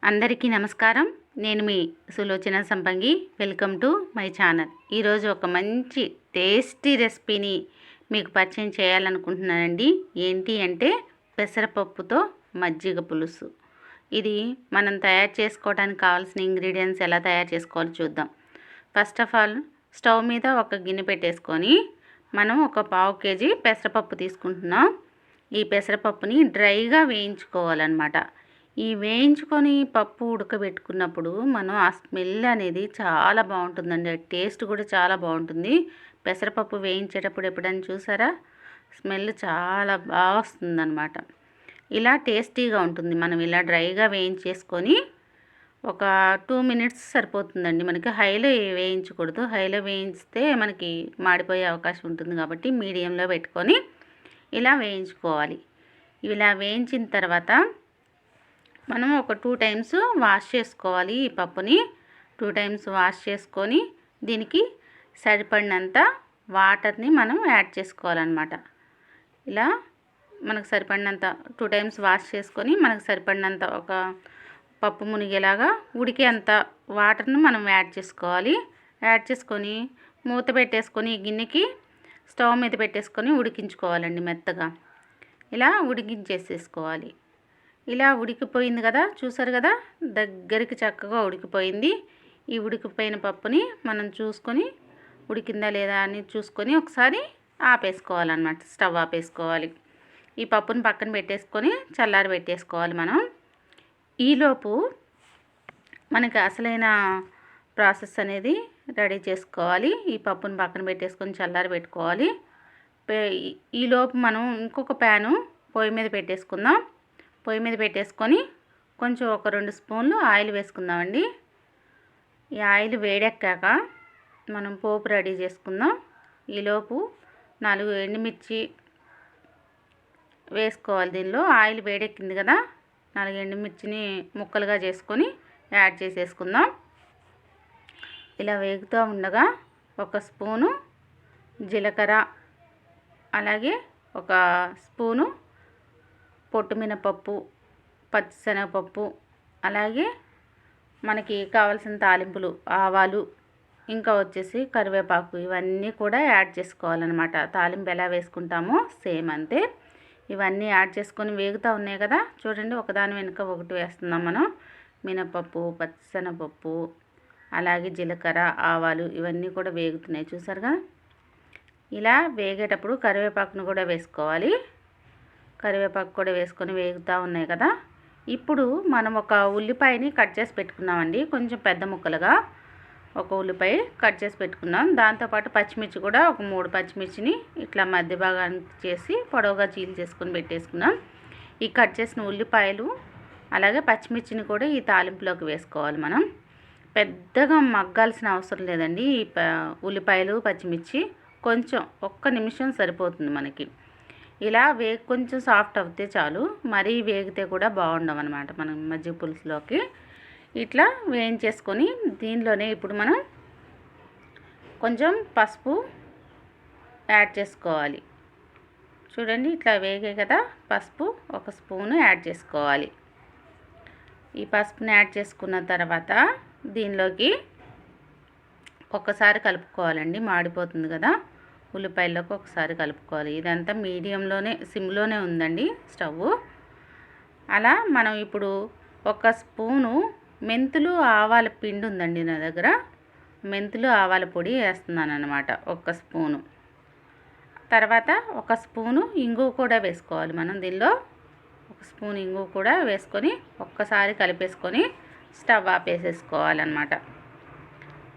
అందరికీ నమస్కారం. నేను మీ సులోచన సంపంగి. Welcome to my channel. ఈరోజు ఒక మంచి టేస్టీ రెసిపీని మీకు పరిచయం చేయాలనుకుంటున్నానండి. ఏంటి అంటే పెసరపప్పుతో మజ్జిగ పులుసు. ఇది మనం తయారు చేసుకోవడానికి కావాల్సిన ఇంగ్రీడియంట్స్ ఎలా తయారు చేసుకోవాలో చూద్దాం. ఫస్ట్ ఆఫ్ ఆల్ స్టవ్ మీద ఒక గిన్నె పెట్టేసుకొని మనం ఒక 1/2 కేజీ పెసరపప్పు తీసుకుంటున్నాం. ఈ పెసరపప్పుని డ్రైగా వేయించుకోవాలన్నమాట. ఈ వేయించుకొని పప్పు ఉడకబెట్టుకున్నప్పుడు మనం ఆ స్మెల్ అనేది చాలా బాగుంటుందండి. టేస్ట్ కూడా చాలా బాగుంటుంది. పెసరపప్పు వేయించేటప్పుడు ఎప్పుడైనా చూసారా? స్మెల్ చాలా బాగా వస్తుందన్నమాట. ఇలా టేస్టీగా ఉంటుంది. మనం ఇలా డ్రైగా వేయించేసుకొని ఒక 2 మినిట్స్ సరిపోతుందండి. మనకి హైలో వేయించకూడదు. హైలో వేయిస్తే మనకి మాడిపోయే అవకాశం ఉంటుంది కాబట్టి మీడియంలో పెట్టుకొని ఇలా వేయించుకోవాలి. ఇలా వేయించిన తర్వాత మనం ఒక 2 టైమ్స్ వాష్ చేసుకోవాలి. ఈ పప్పుని 2 టైమ్స్ వాష్ చేసుకొని దీనికి సరిపడినంత వాటర్ని మనం యాడ్ చేసుకోవాలన్నమాట. ఇలా మనకు సరిపడినంత 2 టైమ్స్ వాష్ చేసుకొని మనకు సరిపడినంత ఒక పప్పు మునిగేలాగా ఉడికే అంత వాటర్ని మనం యాడ్ చేసుకోవాలి. యాడ్ చేసుకొని మూత పెట్టేసుకొని గిన్నెకి స్టవ్ మీద పెట్టేసుకొని ఉడికించుకోవాలండి మెత్తగా. ఇలా ఉడికించేసేసుకోవాలి. ఇలా ఉడికిపోయింది కదా, చూసారు కదా, దగ్గరికి చక్కగా ఉడికిపోయింది. ఈ ఉడికిపోయిన పప్పుని మనం చూసుకొని ఉడికిందా లేదా అని చూసుకొని ఒకసారి ఆపేసుకోవాలన్నమాట. స్టవ్ ఆపేసుకోవాలి. ఈ పప్పుని పక్కన పెట్టేసుకొని చల్లారి పెట్టేసుకోవాలి. మనం ఈలోపు మనకి అసలైన ప్రాసెస్ అనేది రెడీ చేసుకోవాలి. ఈ పప్పుని పక్కన పెట్టేసుకొని చల్లారి పెట్టుకోవాలి. ఈలోపు మనం ఇంకొక ప్యాను పొయ్యి మీద పెట్టేసుకుందాం. పొయ్యి మీద పెట్టేసుకొని కొంచెం ఒక 2 స్పూన్లు ఆయిల్ వేసుకుందామండి. ఈ ఆయిల్ వేడెక్కాక మనం పోపు రెడీ చేసుకుందాం. ఈలోపు 4 ఎండుమిర్చి వేసుకోవాలి. దీనిలో ఆయిల్ వేడెక్కింది కదా, 4 ఎండుమిర్చిని ముక్కలుగా చేసుకొని యాడ్ చేసేసుకుందాం. ఇలా వేగుతూ ఉండగా ఒక స్పూను జీలకర్ర, అలాగే ఒక స్పూను పొట్టు మినపప్పు, పచ్చిశనగపప్పు, అలాగే మనకి కావాల్సిన తాలింపులు ఆవాలు, ఇంకా వచ్చేసి కరివేపాకు, ఇవన్నీ కూడా యాడ్ చేసుకోవాలన్నమాట. తాలింపు ఎలా వేసుకుంటామో సేమ్ అంతే. ఇవన్నీ యాడ్ చేసుకొని వేగుతూ ఉన్నాయి కదా, చూడండి ఒకదాని వెనుక ఒకటి వేస్తున్నాం మనం. మినపప్పు, పచ్చిశనగపప్పు, అలాగే జీలకర్ర, ఆవాలు ఇవన్నీ కూడా వేగుతున్నాయి, చూసారుగా. ఇలా వేగేటప్పుడు కరివేపాకును కూడా వేసుకోవాలి. కరివేపాకు కూడా వేసుకొని వేగుతూ ఉన్నాయి కదా. ఇప్పుడు మనం ఒక ఉల్లిపాయని కట్ చేసి పెట్టుకున్నామండి. కొంచెం పెద్ద ముక్కలుగా ఒక ఉల్లిపాయ కట్ చేసి పెట్టుకున్నాం. దాంతోపాటు పచ్చిమిర్చి కూడా ఒక 3 పచ్చిమిర్చిని ఇట్లా మధ్య భాగానికి చేసి పొడవుగా చీల్ చేసుకొని పెట్టేసుకున్నాం. ఈ కట్ చేసిన ఉల్లిపాయలు అలాగే పచ్చిమిర్చిని కూడా ఈ తాలింపులోకి వేసుకోవాలి. మనం పెద్దగా మగ్గాల్సిన అవసరం లేదండి. ఈ ఉల్లిపాయలు పచ్చిమిర్చి కొంచెం ఒక్క నిమిషం సరిపోతుంది మనకి. ఇలా కొంచెం సాఫ్ట్ అవుతే చాలు, మరీ వేగితే కూడా బాగుండవు అనమాట మనం మజ్జిగ పులుసులోకి. ఇట్లా వేయించేసుకొని దీనిలోనే ఇప్పుడు మనం కొంచెం పసుపు యాడ్ చేసుకోవాలి. చూడండి ఇట్లా వేగే కదా, పసుపు ఒక స్పూను యాడ్ చేసుకోవాలి. ఈ పసుపుని యాడ్ చేసుకున్న తర్వాత దీనిలోకి ఒక్కసారి కలుపుకోవాలండి, మాడిపోతుంది కదా. ఉల్లిపాయల్లోకి ఒకసారి కలుపుకోవాలి. ఇదంతా మీడియంలోనే, సిమ్లోనే ఉందండి స్టవ్. అలా మనం ఇప్పుడు ఒక స్పూను మెంతులు ఆవాల పిండి ఉందండి నా దగ్గర. మెంతులు ఆవాల పొడి వేస్తున్నాను అన్నమాట, ఒక స్పూను. తర్వాత ఒక స్పూను ఇంగువ కూడా వేసుకోవాలి మనం. దీనిలో ఒక స్పూన్ ఇంగువ కూడా వేసుకొని ఒక్కసారి కలిపేసుకొని స్టవ్ ఆపేసేసుకోవాలన్నమాట.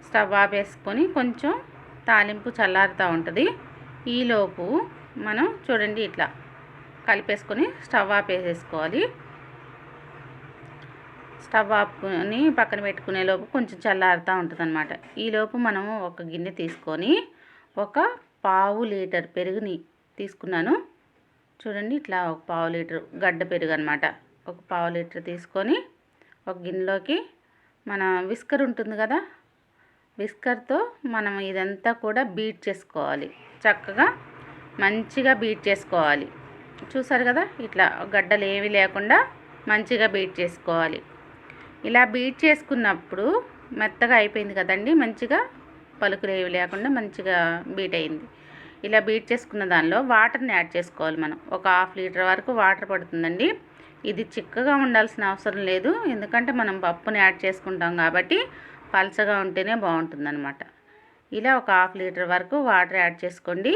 స్టవ్ ఆపేసుకొని కొంచెం తాలింపు చల్లారుతూ ఉంటుంది. ఈలోపు మనం చూడండి ఇట్లా కలిపేసుకొని స్టవ్ ఆపేసేసుకోవాలి. స్టవ్ ఆపుకొని పక్కన పెట్టుకునే లోపు కొంచెం చల్లారుతూ ఉంటుంది అనమాట. ఈలోపు మనము ఒక గిన్నె తీసుకొని ఒక 1/2 లీటర్ పెరుగుని తీసుకున్నాను. చూడండి ఇట్లా ఒక 1/2 లీటర్ గడ్డ పెరుగు అనమాట. ఒక 1/2 లీటర్ తీసుకొని ఒక గిన్నెలోకి మన విస్కర్ ఉంటుంది కదా, విస్కర్తో మనం ఇదంతా కూడా బీట్ చేసుకోవాలి. చక్కగా మంచిగా బీట్ చేసుకోవాలి. చూసారు కదా, ఇట్లా గడ్డలు ఏవి లేకుండా మంచిగా బీట్ చేసుకోవాలి. ఇలా బీట్ చేసుకున్నప్పుడు మెత్తగా అయిపోయింది కదండి, మంచిగా పలుకురేవి లేకుండా మంచిగా బీట్ అయింది. ఇలా బీట్ చేసుకున్న దానిలో వాటర్ని యాడ్ చేసుకోవాలి. మనం ఒక 1/2 లీటర్ వరకు వాటర్ పడుతుందండి. ఇది చిక్కగా ఉండాల్సిన అవసరం లేదు, ఎందుకంటే మనం పప్పుని యాడ్ చేసుకుంటాం కాబట్టి పలచగా ఉంటేనే బాగుంటుందన్నమాట. ఇలా ఒక 1/2 లీటర్ వరకు వాటర్ యాడ్ చేసుకోండి.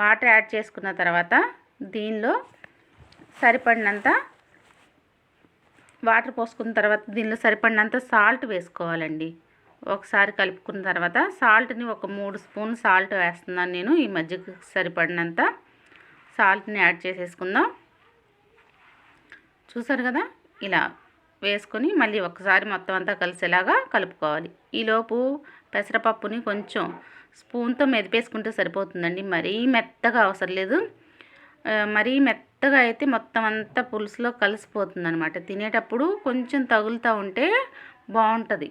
వాటర్ యాడ్ చేసుకున్న తర్వాత దీనిలో సరిపడినంత వాటర్ పోసుకున్న తర్వాత దీనిలో సరిపడినంత సాల్ట్ వేసుకోవాలండి. ఒకసారి కలుపుకున్న తర్వాత సాల్ట్ని ఒక 3 స్పూన్లు సాల్ట్ వేస్తున్నాను నేను. ఈ మజ్జిగకి సరిపడినంత సాల్ట్ని యాడ్ చేసేసుకుందాం. చూసారు కదా, ఇలా వేసుకొని మళ్ళీ ఒకసారి మొత్తం అంతా కలిసేలాగా కలుపుకోవాలి. ఈలోపు పెసరపప్పుని కొంచెం స్పూన్తో మెదిపేసుకుంటే సరిపోతుందండి. మరీ మెత్తగా అవసరం లేదు. మరీ మెత్తగా అయితే మొత్తం అంతా పులుసులో కలిసిపోతుంది అనమాట. తినేటప్పుడు కొంచెం తగులుతూ ఉంటే బాగుంటుంది,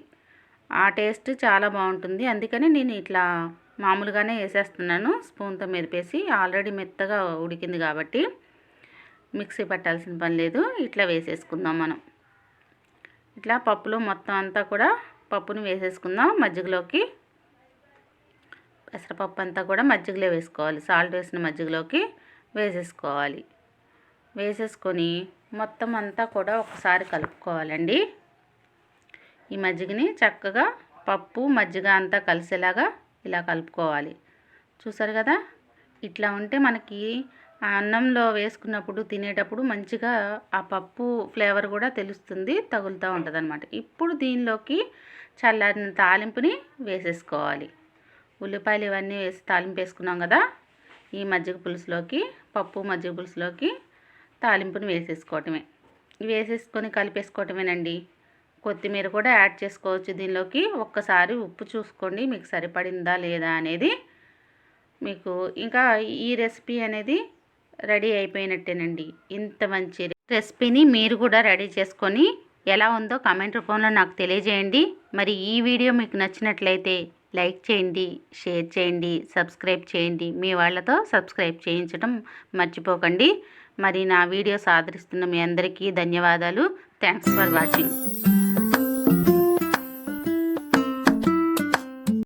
ఆ టేస్ట్ చాలా బాగుంటుంది. అందుకని నేను ఇట్లా మామూలుగానే వేసేస్తున్నాను, స్పూన్తో మెదిపేసి. ఆల్రెడీ మెత్తగా ఉడికింది కాబట్టి మిక్సీ పట్టాల్సిన పని లేదు. ఇట్లా వేసేసుకుందాం మనం. ఇట్లా పప్పులో మొత్తం అంతా కూడా పప్పుని వేసేసుకుందాం మజ్జిగలోకి. పెసరపప్పు అంతా కూడా మజ్జిగలో వేసుకోవాలి, సాల్ట్ వేసిన మజ్జిగలోకి వేసేసుకోవాలి. వేసేసుకొని మొత్తం అంతా కూడా ఒకసారి కలుపుకోవాలండి. ఈ మజ్జిగని చక్కగా పప్పు మజ్జిగ అంతా కలిసేలాగా ఇలా కలుపుకోవాలి. చూసారు కదా, ఇట్లా ఉంటే మనకి అన్నంలో వేసుకున్నప్పుడు తినేటప్పుడు మంచిగా ఆ పప్పు ఫ్లేవర్ కూడా తెలుస్తుంది, తగులుతూ ఉంటుంది అనమాట. ఇప్పుడు దీనిలోకి చల్లారిన తాలింపుని వేసేసుకోవాలి. ఉల్లిపాయలు ఇవన్నీ వేసి తాలింపు వేసుకున్నాం కదా, ఈ మజ్జిగ పులుసులోకి, పప్పు మజ్జిగ పులుసులోకి తాలింపుని వేసేసుకోవటమే. వేసేసుకొని కలిపేసుకోవటమేనండి. కొత్తిమీర కూడా యాడ్ చేసుకోవచ్చు దీనిలోకి. ఒక్కసారి ఉప్పు చూసుకోండి మీకు సరిపడిందా లేదా అనేది. మీకు ఇంకా ఈ రెసిపీ అనేది రెడీ అయిపోయినట్టేనండి. ఇంత మంచి రెసిపీని మీరు కూడా రెడీ చేసుకొని ఎలా ఉందో కామెంట్ రూపంలో నాకు తెలియజేయండి. మరి ఈ వీడియో మీకు నచ్చినట్లయితే లైక్ చేయండి, షేర్ చేయండి, సబ్స్క్రైబ్ చేయండి. మీ వాళ్ళతో సబ్స్క్రైబ్ చేయించడం మర్చిపోకండి. మరి నా వీడియోస్ ఆదరిస్తున్న మీ అందరికీ ధన్యవాదాలు. Thanks for watching.